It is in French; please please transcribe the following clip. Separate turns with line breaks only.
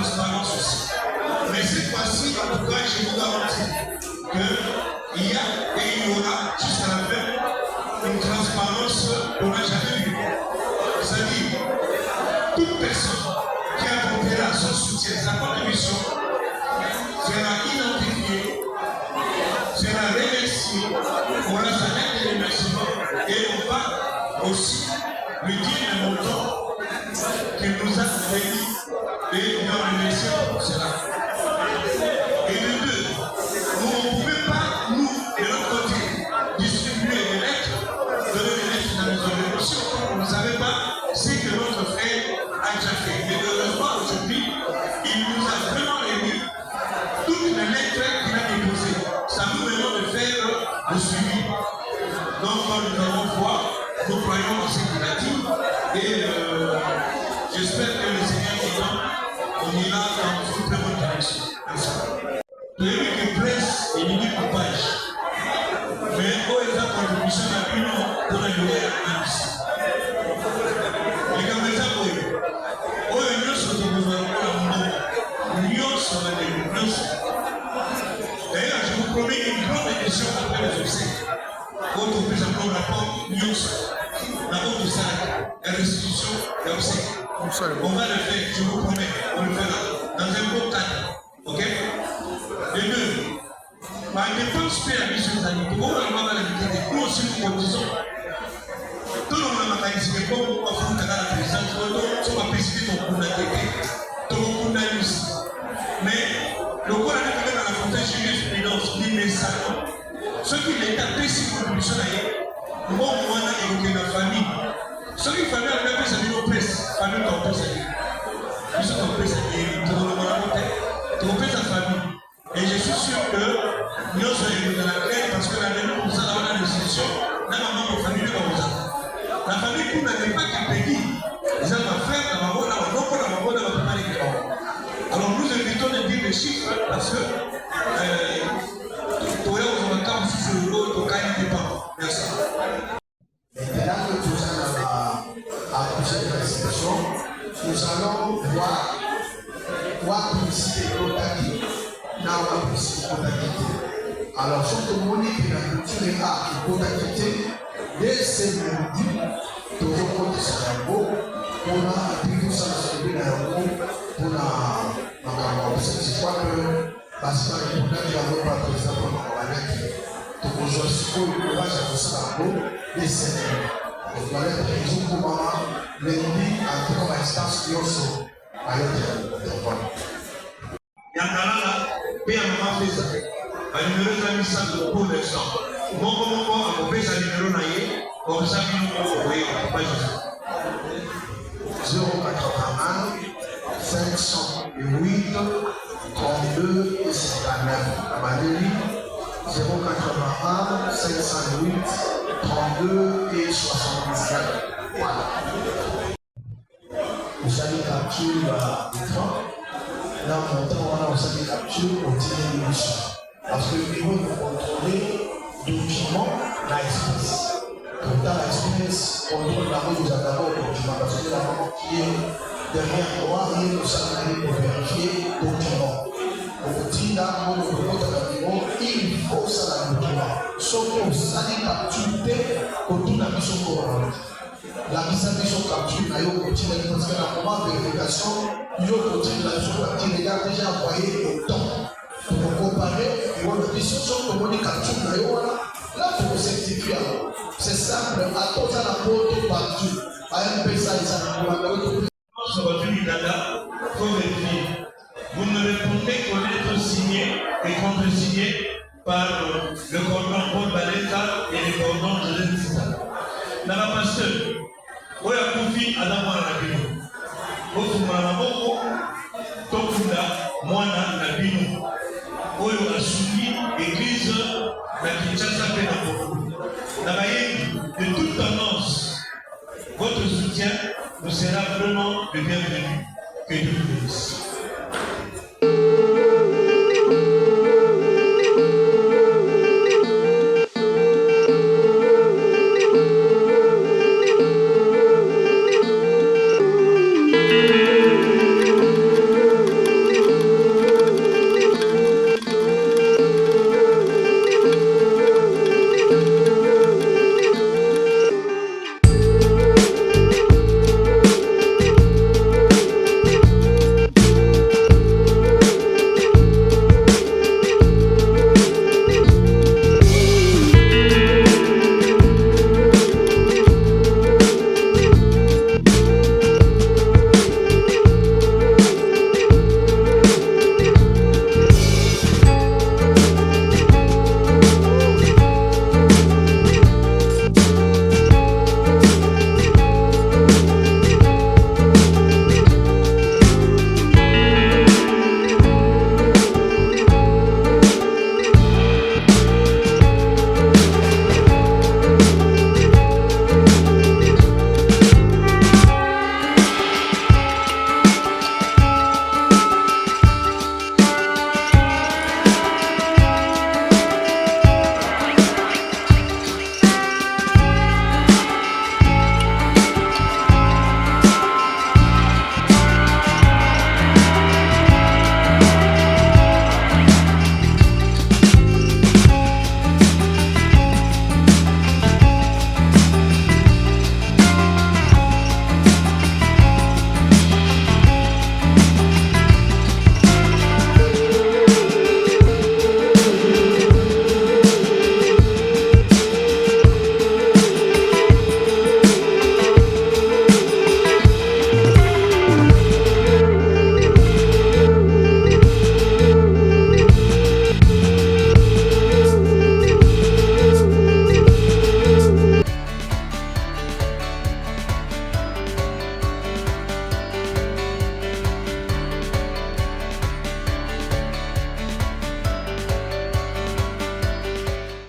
transparence aussi. Mais cette fois-ci, en tout cas, je vous garantis qu'il y a et il y aura jusqu'à la fin une transparence qu'on n'a jamais vue. C'est-à-dire, toute personne qui apportera son soutien, sa contribution, sera identifiée, sera remerciée, on aura sa lettre de remerciement et on va aussi lui dire le montant qu'il nous a béni et nous en remercier pour cela. Et de deux, nous ne pouvons pas, nous, de l'autre côté, distribuer des lettres, donner des lettres dans les organisations, on ne savait pas ce que notre frère a déjà fait. Mais heureusement, aujourd'hui, il nous a vraiment remis toutes les lettres qu'il a déposées. Ça nous permet de faire le suivi. Donc, nous allons voir, nous croyons en ce qu'il a dit, et j'espère que le Seigneur est là, on ira dans une très bonne direction. Celui qui presse est l'unique coupage. Mais où est la contribution à l'union pour la nouvelle annonce? Les caméras, où est l'union sur le gouvernement, l'union sur la démocratie? D'ailleurs, je vous promets une grande édition après les obsèques. Quand on peut s'appeler un rapport, l'union, la haute de ça, la restitution, l'obsèque. On va le faire, je vous promets, on le fera dans un bon cadre. Ok? Et deux, par dépense paix à mission d'amis, pour voir la maladie, nous aussi nous conduisons. Tout le monde a dit que comme on va faire la présidence, on va présider ton coup d'attété, ton coup d'annus. Mais le coup d'attété dans la fontaine, j'ai une expérience, ni message. Ce qui est tapé sur contribution d'ailleurs, moi, on a évoqué la famille. Ce qui famille a fait, c'est une presse, famille qu'on peut saluer. Ils sont en presse, tromper sa famille. Et je suis sûr que nous sommes dans la crainte parce que la même pour ça, la décision, la maman de famille va vous attendre. La famille pour n'avait pas qu'à payer. Ils ont affaire à la maman, la maman, la maman, la maman, la maman. Alors nous évitons de dire les chiffres parce que pour eux, on va quand même sur le lot, au cas où il pas. Merci.
Maintenant que tout ça a accouché de la situation, nous allons voir publicité contactée. Alors, si on monique la culture est à contacté, dès ce lundi, nous avons des cerveaux pour la ça se met dans le pour la je crois que parce que le président pas président pour donc aujourd'hui, pour le courage à ça des cerveaux. Donc, on va être présent pour maman, lundi, à toute instance qui sont à l'autre.
Yangalala, paye à maman fait ça. À numéro de la mission pour l'instant. Mon on paye sa numéro naïe, comme ça, nous voyons, pas juste.
081 508 32 et 59. La Valérie, 081 508 32 et 79. Voilà. Vous allez capturer l'écran. Là, on a aussi des captures au titre de l'émission. Parce que le bureau va contrôler documents la espèce. Pourtant, la espèce contrôle la main, nous avons le document. Parce que la maman qui est derrière moi, il nous a donné pour vérifier le document. Donc, dit là, on le document, il faut ça dans le document. Sauf que vous allez capturer autour de la mission coronavirus. La mise en capture, il y a parce que la première vérification, il y a la mission qui a déjà envoyé le temps. Pour comparer, il y a la mission qui capture, là pour certifier. C'est simple, à cause de la porte partout, à un PSA, il
faut vérifier. Vous ne répondez qu'aux lettres signées et contre-signées par le cordon Paul Baleta et le cordon Joseph Tita. Dans la pasteur, où est la confie à la moine à la bino? Au Tokunda, moine à la bino. Où est la soumis